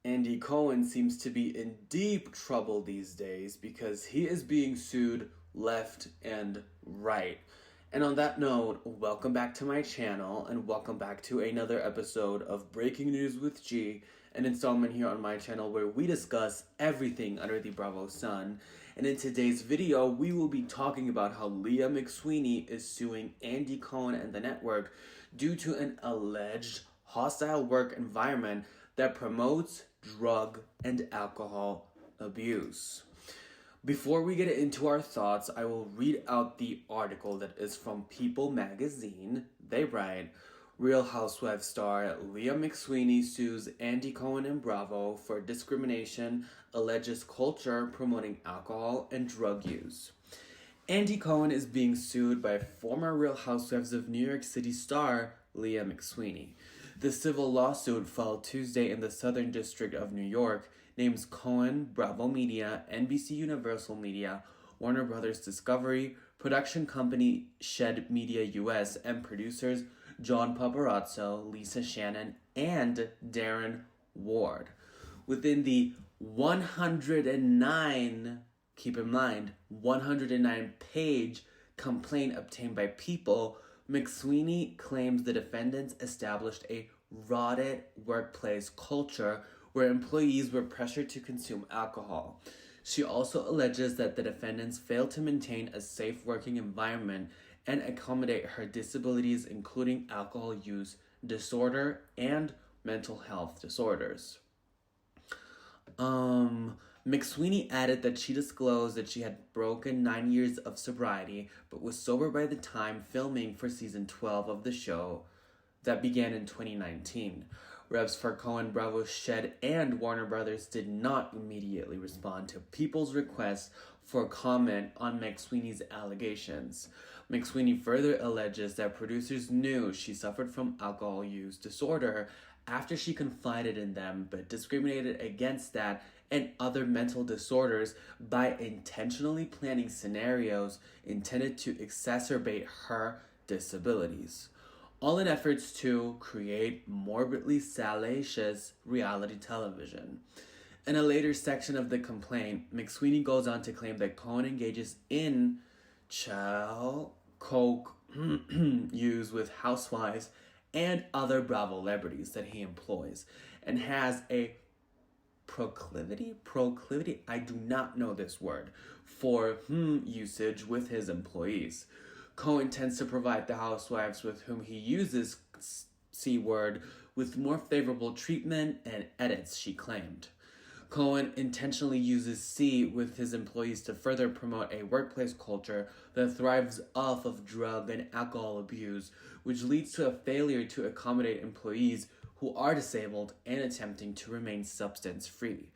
Andy Cohen seems to be in deep trouble these days because he is being sued left and right. And on that note, welcome back to my channel and welcome back to another episode of Breaking News with G, an installment here on my channel where we discuss everything under the Bravo sun. And in today's video, we will be talking about how Leah Mcsweeney is suing Andy Cohen and the network due to an alleged hostile work environment that promotes drug and alcohol abuse. Before we get into our thoughts, I will read out the article that is from People magazine. They write, Real Housewives star Leah Mcsweeney sues Andy Cohen and Bravo for discrimination, alleges culture promoting alcohol and drug use. Andy Cohen is being sued by former Real Housewives of New York City star Leah Mcsweeney. The civil lawsuit filed Tuesday in the Southern District of New York names Cohen, Bravo Media, NBC Universal Media, Warner Brothers Discovery, production company Shed Media US, and producers John Paparazzo, Lisa Shannon, and Darren Ward. Within the 109 page complaint obtained by People, Mcsweeney claims the defendants established a rotted workplace culture where employees were pressured to consume alcohol. She also alleges that the defendants failed to maintain a safe working environment and accommodate her disabilities, including alcohol use disorder and mental health disorders. Mcsweeney added that she disclosed that she had broken 9 years of sobriety, but was sober by the time filming for season 12 of the show that began in 2019. Reps for Cohen, Bravo, Shed, and Warner Brothers did not immediately respond to People's request for comment on Mcsweeney's allegations. Mcsweeney further alleges that producers knew she suffered from alcohol use disorder after she confided in them, but discriminated against that and other mental disorders by intentionally planning scenarios intended to exacerbate her disabilities, all in efforts to create morbidly salacious reality television. In a later section of the complaint, Mcsweeney goes on to claim that Cohen engages in child coke use with housewives and other Bravo celebrities that he employs, and has a proclivity, I do not know this word, for usage with his employees. Cohen tends to provide the housewives with whom he uses C-word with more favorable treatment and edits, she claimed. Cohen intentionally uses C with his employees to further promote a workplace culture that thrives off of drug and alcohol abuse, which leads to a failure to accommodate employees who are disabled and attempting to remain substance-free.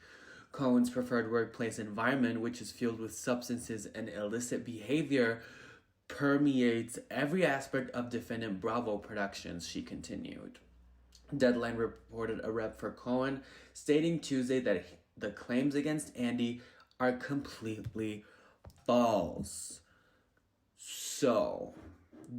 Cohen's preferred workplace environment, which is filled with substances and illicit behavior, permeates every aspect of defendant Bravo Productions, she continued. Deadline reported a rep for Cohen stating Tuesday that the claims against Andy are completely false. So,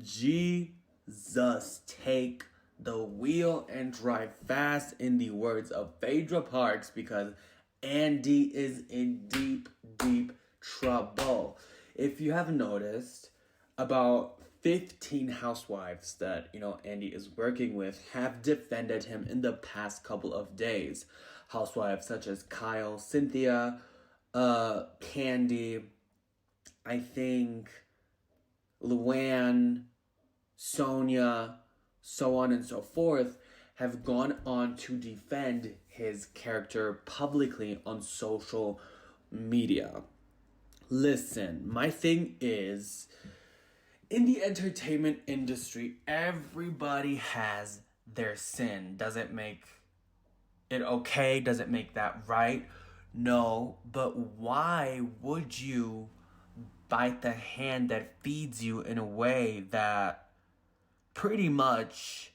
Jesus, take the wheel and drive fast, in the words of Phaedra Parks, because Andy is in deep, deep trouble. If you have noticed, about 15 housewives that, Andy is working with have defended him in the past couple of days. Housewives such as Kyle, Cynthia, Candy, I think Luann, Sonia, so on and so forth, have gone on to defend his character publicly on social media. Listen, my thing is, in the entertainment industry, everybody has their sin. Does it make it okay? Does it make that right? No, but why would you bite the hand that feeds you in a way that pretty much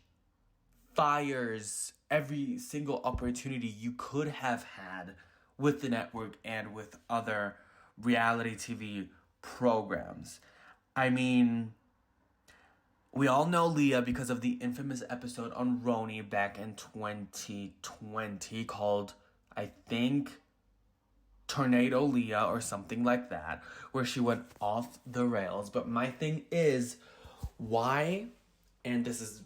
fires every single opportunity you could have had with the network and with other reality TV programs? I mean, we all know Leah because of the infamous episode on Roni back in 2020 called I think, Tornado Leah or something like that, where she went off the rails. But my thing is, why, and this is,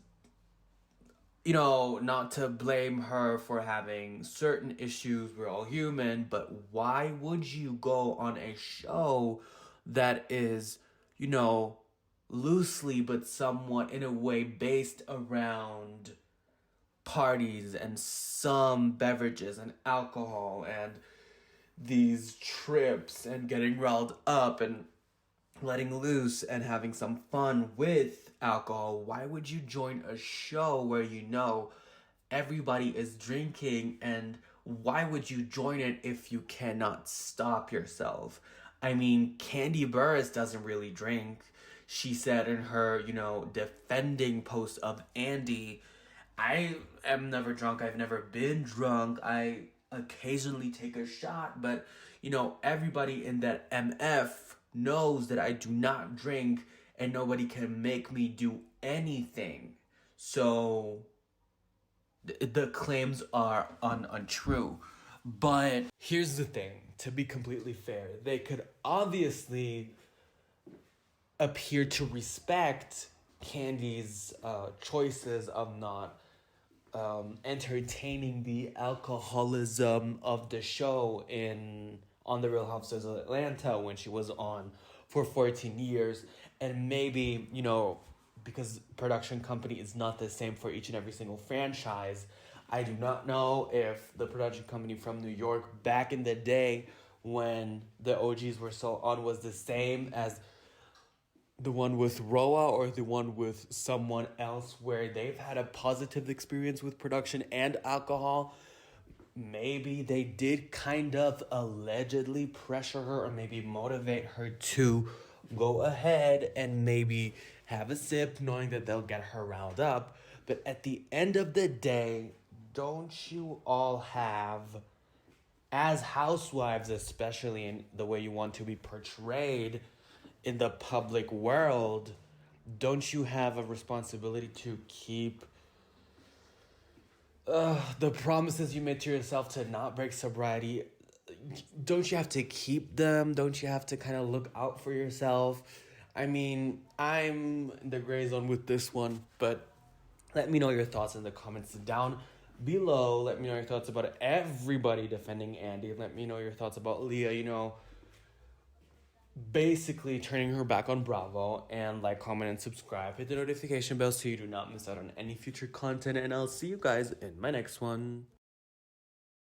not to blame her for having certain issues, we're all human, but why would you go on a show that is, loosely but somewhat in a way based around parties and some beverages and alcohol and these trips and getting riled up and letting loose and having some fun with alcohol? Why would you join a show where everybody is drinking, and why would you join it if you cannot stop yourself? I mean, Candy Burris doesn't really drink. She said in her, defending post of Andy, I am never drunk. I've never been drunk. I occasionally take a shot, but everybody in that MF knows that I do not drink and nobody can make me do anything. So the claims are untrue. But here's the thing, to be completely fair, they could obviously appear to respect Candy's choices of not entertaining the alcoholism of the show on The Real Housewives of Atlanta when she was on for 14 years. And maybe, because production company is not the same for each and every single franchise, I do not know if the production company from New York back in the day when the OGs were so on was the same as the one with Roa or the one with someone else where they've had a positive experience with production and alcohol. Maybe they did kind of allegedly pressure her or maybe motivate her to go ahead and maybe have a sip knowing that they'll get her riled up. But at the end of the day, don't you all have, as housewives especially in the way you want to be portrayed in the public world, don't you have a responsibility to keep the promises you made to yourself to not break sobriety? Don't you have to keep them? Don't you have to kind of look out for yourself? I mean, I'm in the gray zone with this one, but let me know your thoughts in the comments down below. Let me know your thoughts about everybody defending Andy. Let me know your thoughts about Leah, basically turning her back on Bravo. And like, comment, and subscribe. Hit the notification bell so you do not miss out on any future content. And I'll see you guys in my next one.